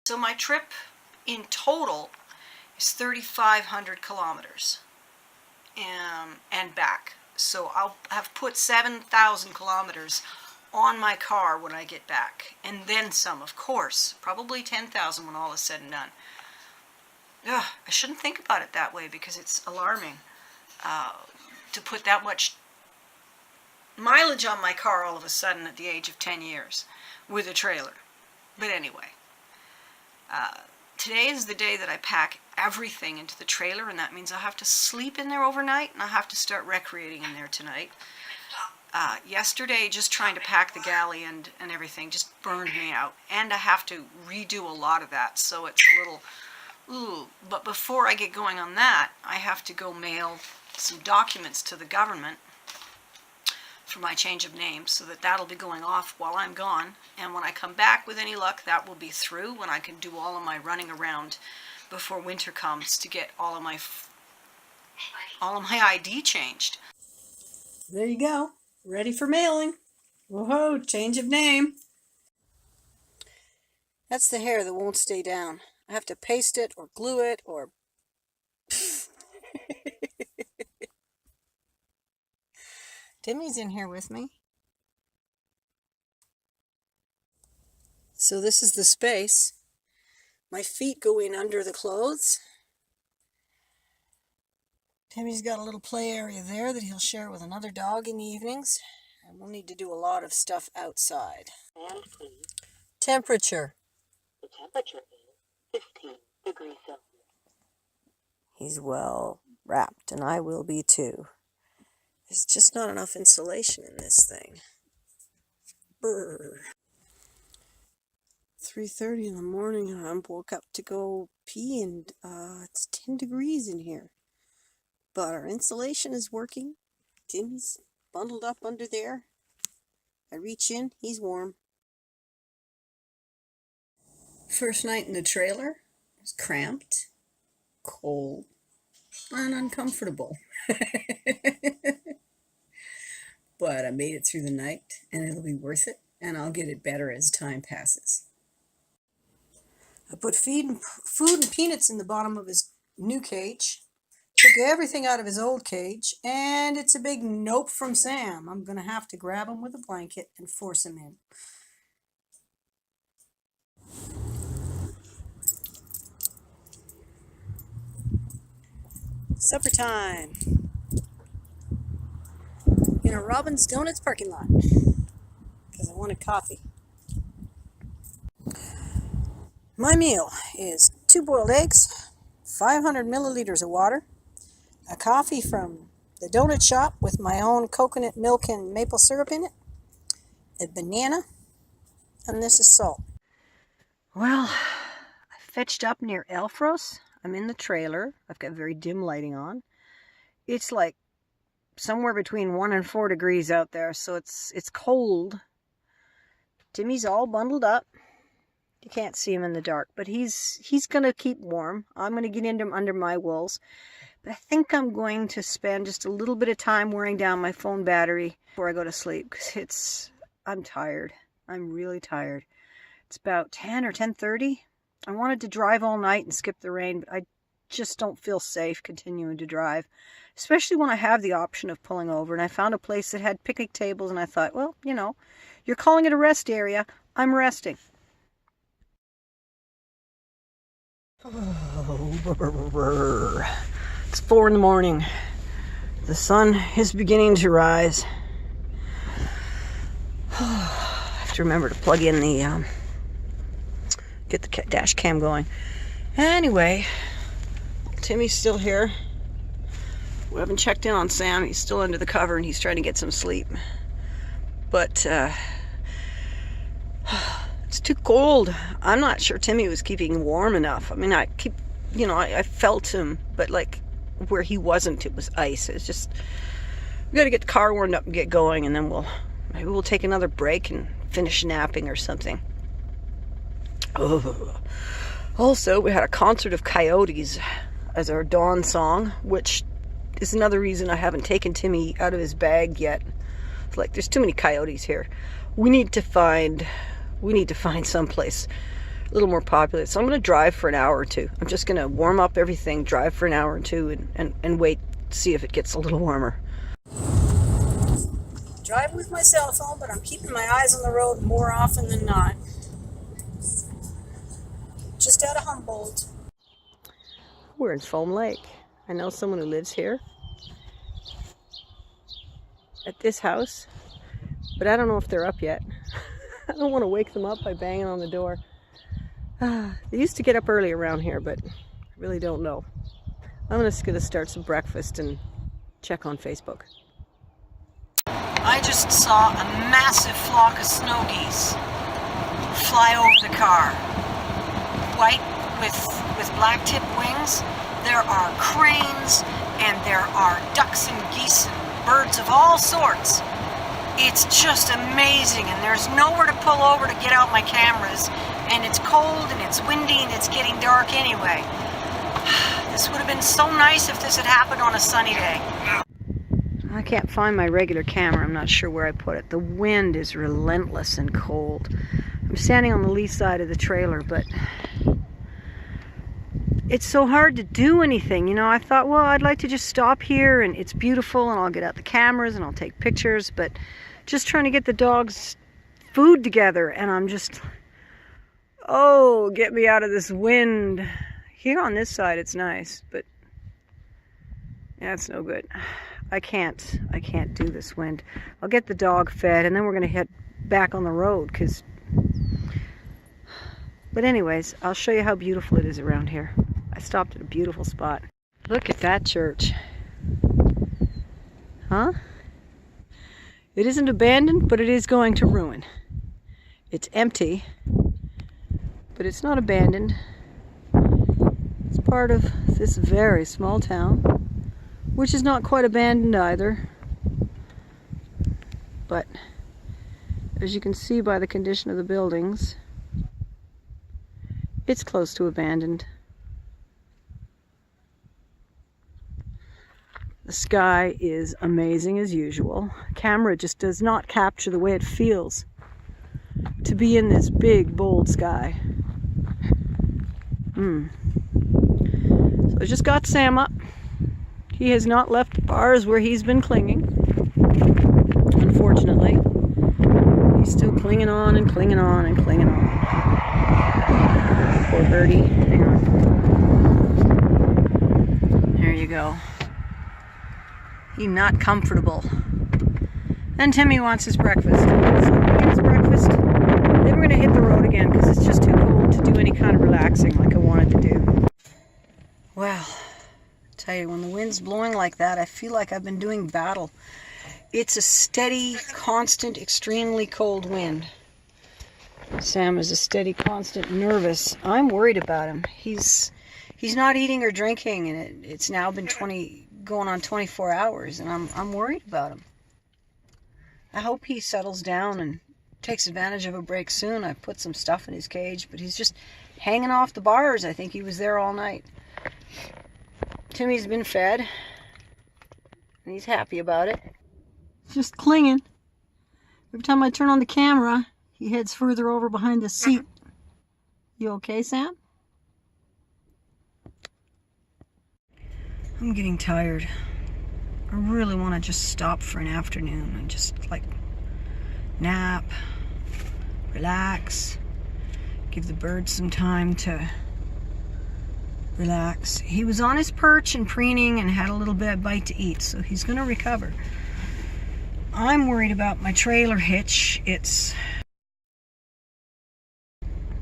So my trip in total is 3,500 kilometers and back. So I'll have put 7,000 kilometers on my car when I get back, and then some, of course, probably 10,000 when all is said and done. Ugh, I shouldn't think about it that way because it's alarming to put that much mileage on my car all of a sudden at the age of 10 years with a trailer. But anyway, today is the day that I pack everything into the trailer, and that means I'll have to sleep in there overnight, and I'll have to start recreating in there tonight. Yesterday, just trying to pack the galley and everything just burned me out, and I have to redo a lot of that, so it's a little, ooh. But before I get going on that, I have to go mail some documents to the government for my change of name, so that'll be going off while I'm gone, and when I come back, with any luck, that will be through when I can do all of my running around before winter comes to get all of my ID changed. There you go. Ready for mailing. Whoa, change of name. That's the hair that won't stay down. I have to paste it or glue it or... Timmy's in here with me. So this is the space. My feet go in under the clothes. Timmy's got a little play area there that he'll share with another dog in the evenings. And we'll need to do a lot of stuff outside. And please. Temperature. The temperature is 15 degrees Celsius. He's well wrapped, and I will be too. There's just not enough insulation in this thing. Brr. 3:30 in the morning, and I woke up to go pee, and it's 10 degrees in here. But our insulation is working. Timmy's bundled up under there. I reach in, he's warm. First night in the trailer, it was cramped, cold, and uncomfortable. But I made it through the night, and it'll be worth it, and I'll get it better as time passes. I put food and peanuts in the bottom of his new cage. Took everything out of his old cage, and it's a big nope from Sam. I'm going to have to grab him with a blanket and force him in. Supper time. In a Robin's Donuts parking lot. Because I wanted coffee. My meal is 2 boiled eggs, 500 milliliters of water, a coffee from the donut shop with my own coconut milk and maple syrup in it, a banana, and this is salt. Well, I fetched up near Elfros. I'm in the trailer. I've got very dim lighting on. It's like somewhere between 1 and 4 degrees out there, so it's cold. Timmy's all bundled up. You can't see him in the dark, but he's going to keep warm. I'm going to get into him under my wools. But I think I'm going to spend just a little bit of time wearing down my phone battery before I go to sleep, because I'm tired. I'm really tired. It's about 10 or 10:30. I wanted to drive all night and skip the rain, but I just don't feel safe continuing to drive, especially when I have the option of pulling over. And I found a place that had picnic tables, and I thought, well, you know, you're calling it a rest area. I'm resting. Oh, it's 4 in the morning. The sun is beginning to rise. I have to remember to plug in the, get the dash cam going. Anyway, Timmy's still here. We haven't checked in on Sam. He's still under the cover and he's trying to get some sleep. But, it's too cold. I'm not sure Timmy was keeping warm enough. I mean, I felt him, but like where he wasn't, it was ice. It's just, we got to get the car warmed up and get going, and then maybe we'll take another break and finish napping or something. Oh. Also, we had a concert of coyotes as our dawn song, which is another reason I haven't taken Timmy out of his bag yet. It's like, there's too many coyotes here. We need to find someplace a little more popular. So I'm going to drive for an hour or two. I'm just going to warm up everything, drive for an hour or two, and wait to see if it gets a little warmer. Driving with my cell phone, but I'm keeping my eyes on the road more often than not. Just out of Humboldt. We're in Foam Lake. I know someone who lives here at this house, but I don't know if they're up yet. I don't want to wake them up by banging on the door. They used to get up early around here, but I really don't know. I'm just going to start some breakfast and check on Facebook. I just saw a massive flock of snow geese fly over the car. White with black tipped wings. There are cranes and there are ducks and geese and birds of all sorts. It's just amazing, and there's nowhere to pull over to get out my cameras, and it's cold and it's windy and it's getting dark anyway. This would have been so nice if this had happened on a sunny day. I can't find my regular camera. I'm not sure where I put it. The wind is relentless and cold. I'm standing on the lee side of the trailer, but it's so hard to do anything. You know, I thought, well, I'd like to just stop here and it's beautiful and I'll get out the cameras and I'll take pictures, but just trying to get the dogs food together, and I'm just, oh, get me out of this wind. Here on this side it's nice, but yeah, it's no good. I can't do this wind. I'll get the dog fed and then we're gonna head back on the road, but anyways, I'll show you how beautiful it is around here. I stopped at a beautiful spot. Look at that church. Huh? It isn't abandoned, but it is going to ruin. It's empty, but it's not abandoned. It's part of this very small town, which is not quite abandoned either. But as you can see by the condition of the buildings, it's close to abandoned. The sky is amazing as usual. Camera just does not capture the way it feels to be in this big, bold sky. So I just got Sam up. He has not left the bars where he's been clinging, unfortunately. He's still clinging on and clinging on and clinging on. Poor birdie. Hang on. There you go. He's not comfortable. And Timmy wants his breakfast. So he gets breakfast. Then we're going to hit the road again because it's just too cold to do any kind of relaxing like I wanted to do. Well, I tell you, when the wind's blowing like that, I feel like I've been doing battle. It's a steady, constant, extremely cold wind. Sam is a steady, constant, nervous. I'm worried about him. He's not eating or drinking, and it's now been going on 24 hours, and I'm worried about him. I hope he settles down and takes advantage of a break soon. I put some stuff in his cage, but he's just hanging off the bars. I think he was there all night. Timmy's been fed, and he's happy about it. Just clinging. Every time I turn on the camera, he heads further over behind the seat. You okay, Sam? I'm getting tired. I really want to just stop for an afternoon and just like nap, relax, give the birds some time to relax. He was on his perch and preening and had a little bite to eat, so he's going to recover. I'm worried about my trailer hitch.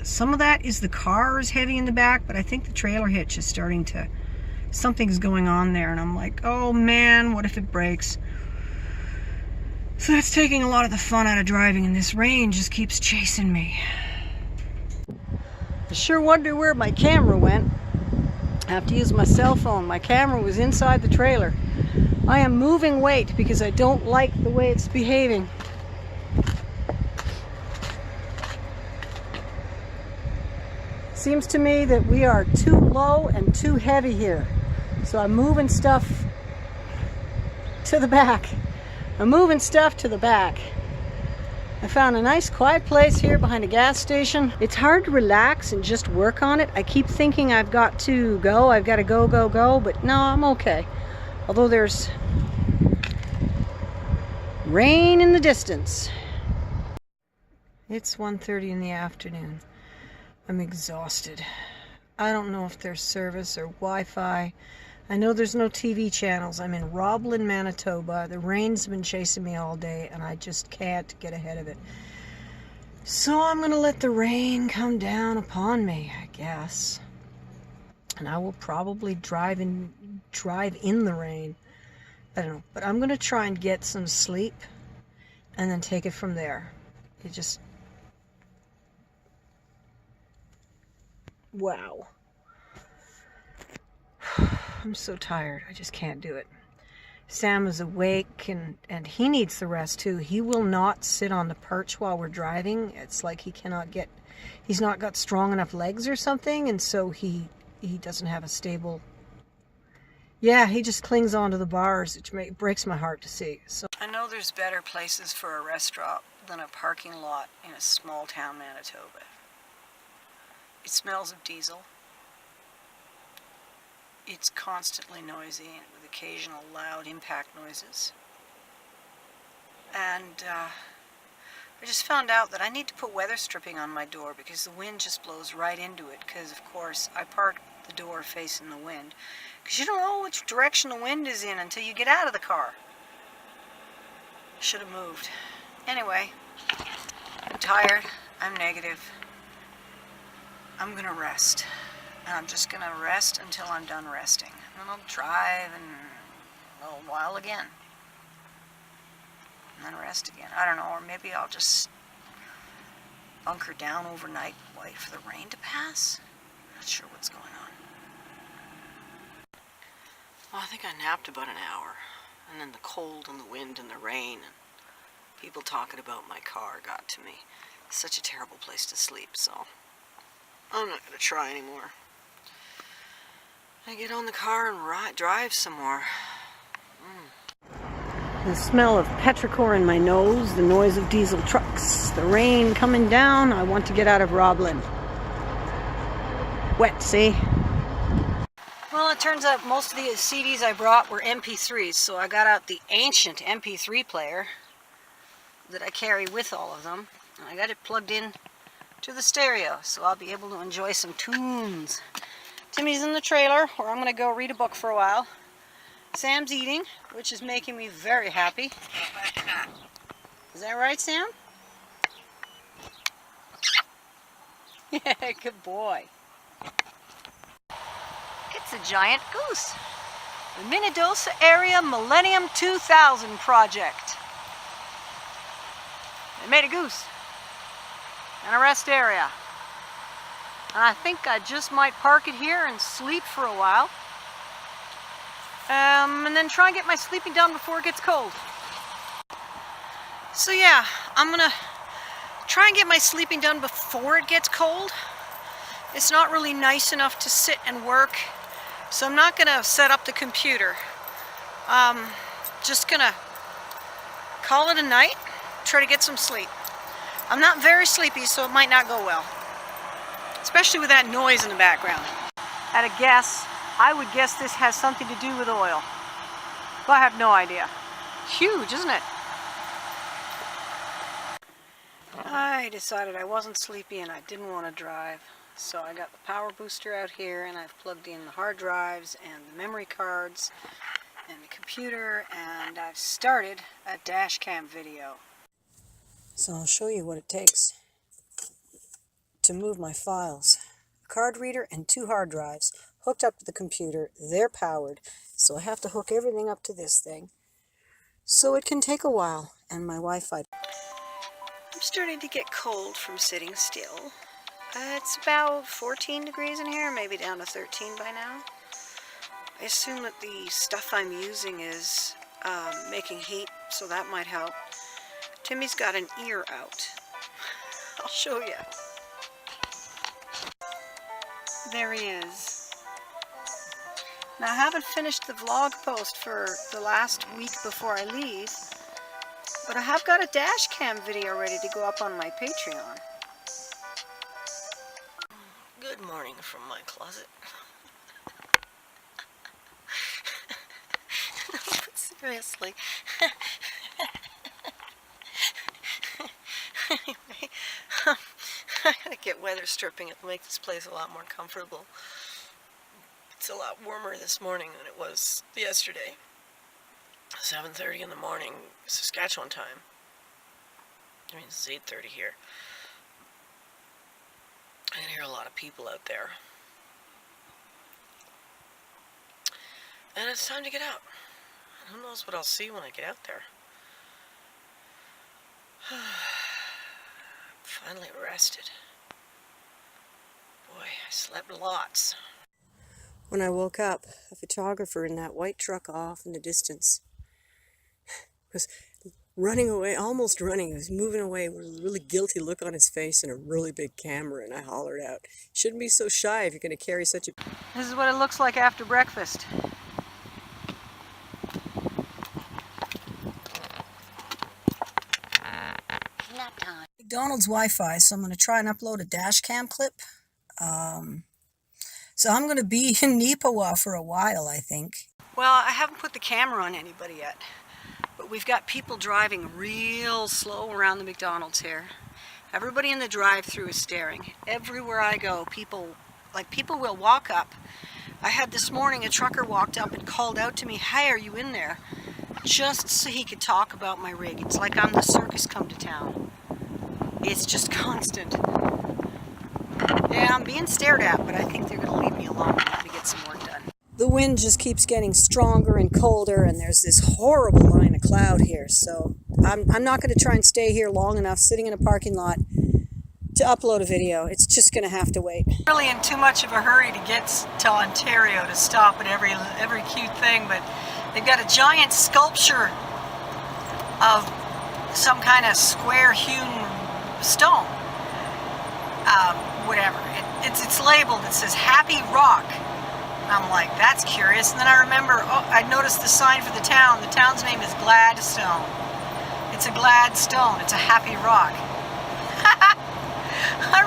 Some of that is the car is heavy in the back, but I think the trailer hitch is starting to, something's going on there, and I'm like, oh man, what if it breaks? So that's taking a lot of the fun out of driving, and this rain just keeps chasing me. I sure wonder where my camera went. I have to use my cell phone. My camera was inside the trailer. I am moving weight because I don't like the way it's behaving. Seems to me that we are too low and too heavy here. So I'm moving stuff to the back. I'm moving stuff to the back. I found a nice quiet place here behind a gas station. It's hard to relax and just work on it. I keep thinking I've got to go, but no, I'm okay. Although there's rain in the distance. It's 1:30 in the afternoon. I'm exhausted. I don't know if there's service or Wi-Fi. I know there's no TV channels. I'm in Roblin, Manitoba. The rain's been chasing me all day and I just can't get ahead of it. So I'm gonna let the rain come down upon me, I guess. And I will probably drive in the rain. I don't know, but I'm gonna try and get some sleep and then take it from there. Wow. I'm so tired. I just can't do it. Sam is awake and he needs the rest too. He will not sit on the perch while we're driving. It's like he's not got strong enough legs or something, and so he doesn't have a stable. Yeah, he just clings onto the bars, which breaks my heart to see. So I know there's better places for a rest stop than a parking lot in a small town Manitoba. It smells of diesel. It's constantly noisy with occasional loud impact noises. And I just found out that I need to put weather stripping on my door because the wind just blows right into it, because of course I park the door facing the wind. Because you don't know which direction the wind is in until you get out of the car. Should have moved. Anyway, I'm tired. I'm negative. I'm gonna rest. And I'm just gonna rest until I'm done resting. And then I'll drive in a little while again. And then rest again. I don't know, or maybe I'll just bunker down overnight, wait for the rain to pass. Not sure what's going on. Well, I think I napped about an hour. And then the cold and the wind and the rain and people talking about my car got to me. It's such a terrible place to sleep, so I'm not gonna try anymore. I get on the car and drive some more. The smell of petrichor in my nose, the noise of diesel trucks, the rain coming down. I want to get out of Roblin. Wet, see? Well, it turns out most of the CDs I brought were MP3s, so I got out the ancient MP3 player that I carry with all of them. And I got it plugged in to the stereo, so I'll be able to enjoy some tunes. Timmy's in the trailer, where I'm going to go read a book for a while. Sam's eating, which is making me very happy. Is that right, Sam? Yeah, good boy. It's a giant goose. The Minnedosa Area Millennium 2000 project. They made a goose and a rest area. And I think I just might park it here and sleep for a while. And then try and get my sleeping done before it gets cold. So yeah, I'm gonna try and get my sleeping done before it gets cold. It's not really nice enough to sit and work, so I'm not gonna set up the computer. Just gonna call it a night, try to get some sleep. I'm not very sleepy, so it might not go well. Especially with that noise in the background. At a guess, I would guess this has something to do with oil. But I have no idea. Huge, isn't it? I decided I wasn't sleepy and I didn't want to drive. So I got the power booster out here and I've plugged in the hard drives and the memory cards and the computer, and I've started a dashcam video. So I'll show you what it takes to move my files. A card reader and 2 hard drives hooked up to the computer. They're powered, so I have to hook everything up to this thing. So it can take a while, and my Wi-Fi. I'm starting to get cold from sitting still. It's about 14 degrees in here, maybe down to 13 by now. I assume that the stuff I'm using is making heat, so that might help. Timmy's got an ear out. I'll show you. There he is. Now I haven't finished the vlog post for the last week before I leave, But I have got a dash cam video ready to go up on my Patreon. Good morning from my closet. No, but seriously. Anyway, I gotta get weather stripping. It'll make this place a lot more comfortable. It's a lot warmer this morning than it was yesterday. 7:30 in the morning, Saskatchewan time. I mean, it's 8:30 here. I can hear a lot of people out there. And it's time to get out. Who knows what I'll see when I get out there. Finally rested. Boy, I slept lots. When I woke up, a photographer in that white truck off in the distance was running away, almost running. He was moving away with a really guilty look on his face and a really big camera, and I hollered out, "Shouldn't be so shy if you're going to carry such a..." This is what it looks like after breakfast. McDonald's Wi-Fi, so I'm going to try and upload a dash cam clip. So I'm going to be in Nipawa for a while, I think. Well, I haven't put the camera on anybody yet, but we've got people driving real slow around the McDonald's here. Everybody in the drive-thru is staring. Everywhere I go, people will walk up. I had this morning a trucker walked up and called out to me, "Hey, are you in there?" Just so he could talk about my rig. It's like I'm the circus come to town. It's just constant. Yeah, I'm being stared at, but I think they're going to leave me alone and let me get some work done. The wind just keeps getting stronger and colder, and there's this horrible line of cloud here, so I'm not going to try and stay here long enough sitting in a parking lot to upload a video. It's just going to have to wait. I'm really in too much of a hurry to get to Ontario to stop at every cute thing, but they've got a giant sculpture of some kind of square-hewn stone. Whatever. It's labeled. It says Happy Rock. And I'm like, that's curious. And then I remember, I noticed the sign for the town. The town's name is Gladstone. It's a Gladstone. It's a happy rock. I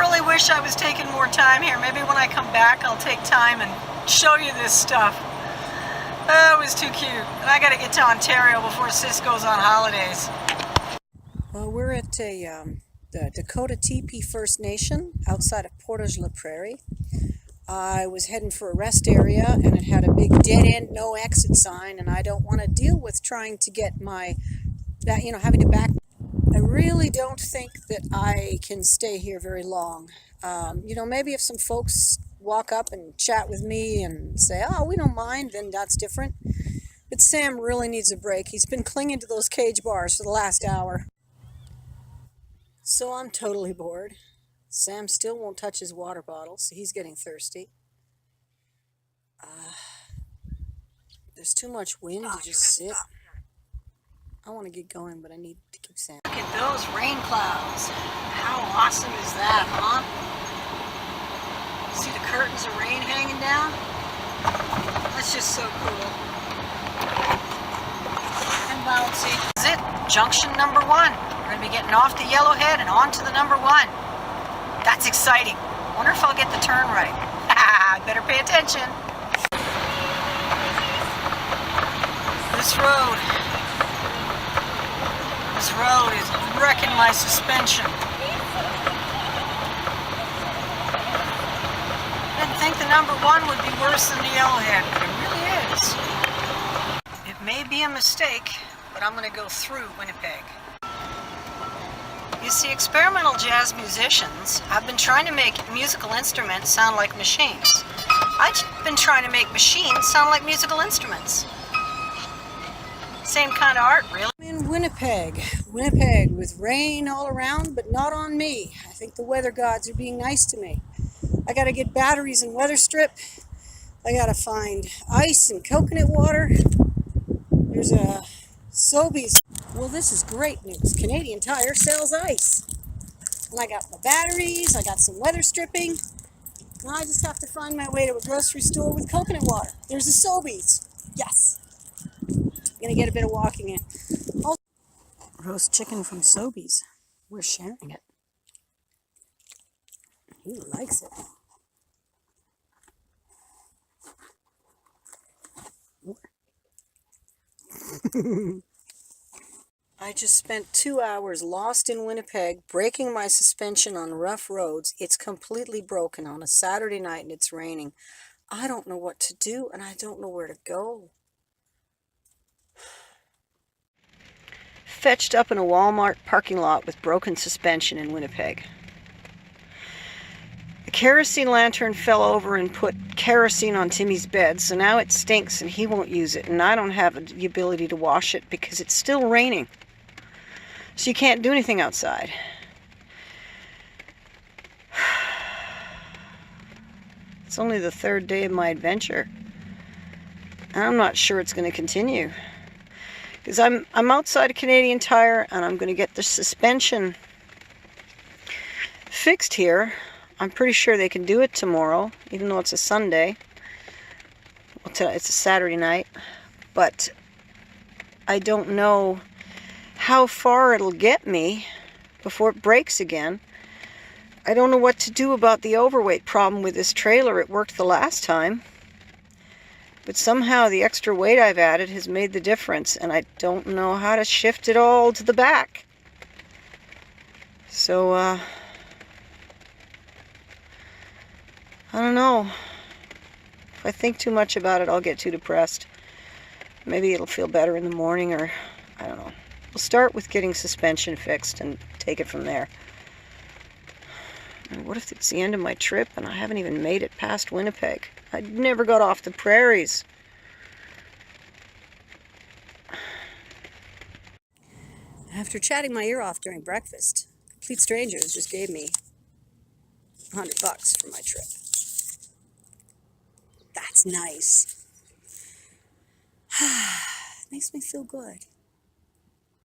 really wish I was taking more time here. Maybe when I come back, I'll take time and show you this stuff. Oh, it was too cute. And I got to get to Ontario before Sis goes on holidays. Well, we're at the Dakota Teepee First Nation outside of Portage-la Prairie. I was heading for a rest area, and it had a big dead end, no exit sign, and I don't want to deal with trying to get having to back. I really don't think that I can stay here very long. Maybe if some folks walk up and chat with me and say, "Oh, we don't mind," then that's different. But Sam really needs a break. He's been clinging to those cage bars for the last hour. So I'm totally bored. Sam still won't touch his water bottle, so he's getting thirsty. There's too much wind to just sit. I want to get going, but I need to keep Sam. Look at those rain clouds. How awesome is that, huh? See the curtains of rain hanging down? That's just so cool. And bouncy. That's it. Junction number 1. We're going to be getting off the Yellowhead and on to the number 1. That's exciting. Wonder if I'll get the turn right. I better pay attention. This road is wrecking my suspension. I didn't think the number 1 would be worse than the Yellowhead, but it really is. It may be a mistake, but I'm going to go through Winnipeg. You see, experimental jazz musicians have been trying to make musical instruments sound like machines. I've been trying to make machines sound like musical instruments. Same kind of art, really. I'm in Winnipeg with rain all around, but not on me. I think the weather gods are being nice to me. I gotta get batteries and weather strip. I gotta find ice and coconut water. There's a Sobeys. Well, this is great news. Canadian Tire sells ice. And I got my batteries, I got some weather stripping. Now I just have to find my way to a grocery store with coconut water. There's a Sobeys. Yes. Gonna get a bit of walking in. Oh, roast chicken from Sobeys. We're sharing it. He likes it. I just spent 2 hours lost in Winnipeg, breaking my suspension on rough roads. It's completely broken on a Saturday night and it's raining. I don't know what to do and I don't know where to go. Fetched up in a Walmart parking lot with broken suspension in Winnipeg. The kerosene lantern fell over and put kerosene on Timmy's bed, so now it stinks and he won't use it, and I don't have the ability to wash it because it's still raining. So you can't do anything outside. It's only the 3rd day of my adventure. I'm not sure it's going to continue. Because I'm outside a Canadian Tire and I'm going to get the suspension fixed here. I'm pretty sure they can do it tomorrow, even though it's a Sunday. Well, it's a Saturday night. But I don't know how far it'll get me before it breaks again. I don't know what to do about the overweight problem with this trailer. It worked the last time. But somehow the extra weight I've added has made the difference, and I don't know how to shift it all to the back. So, I don't know. If I think too much about it, I'll get too depressed. Maybe it'll feel better in the morning, or I don't know. We'll start with getting suspension fixed and take it from there. And what if it's the end of my trip and I haven't even made it past Winnipeg? I never got off the prairies. After chatting my ear off during breakfast, complete strangers just gave me $100 for my trip. That's nice. Makes me feel good.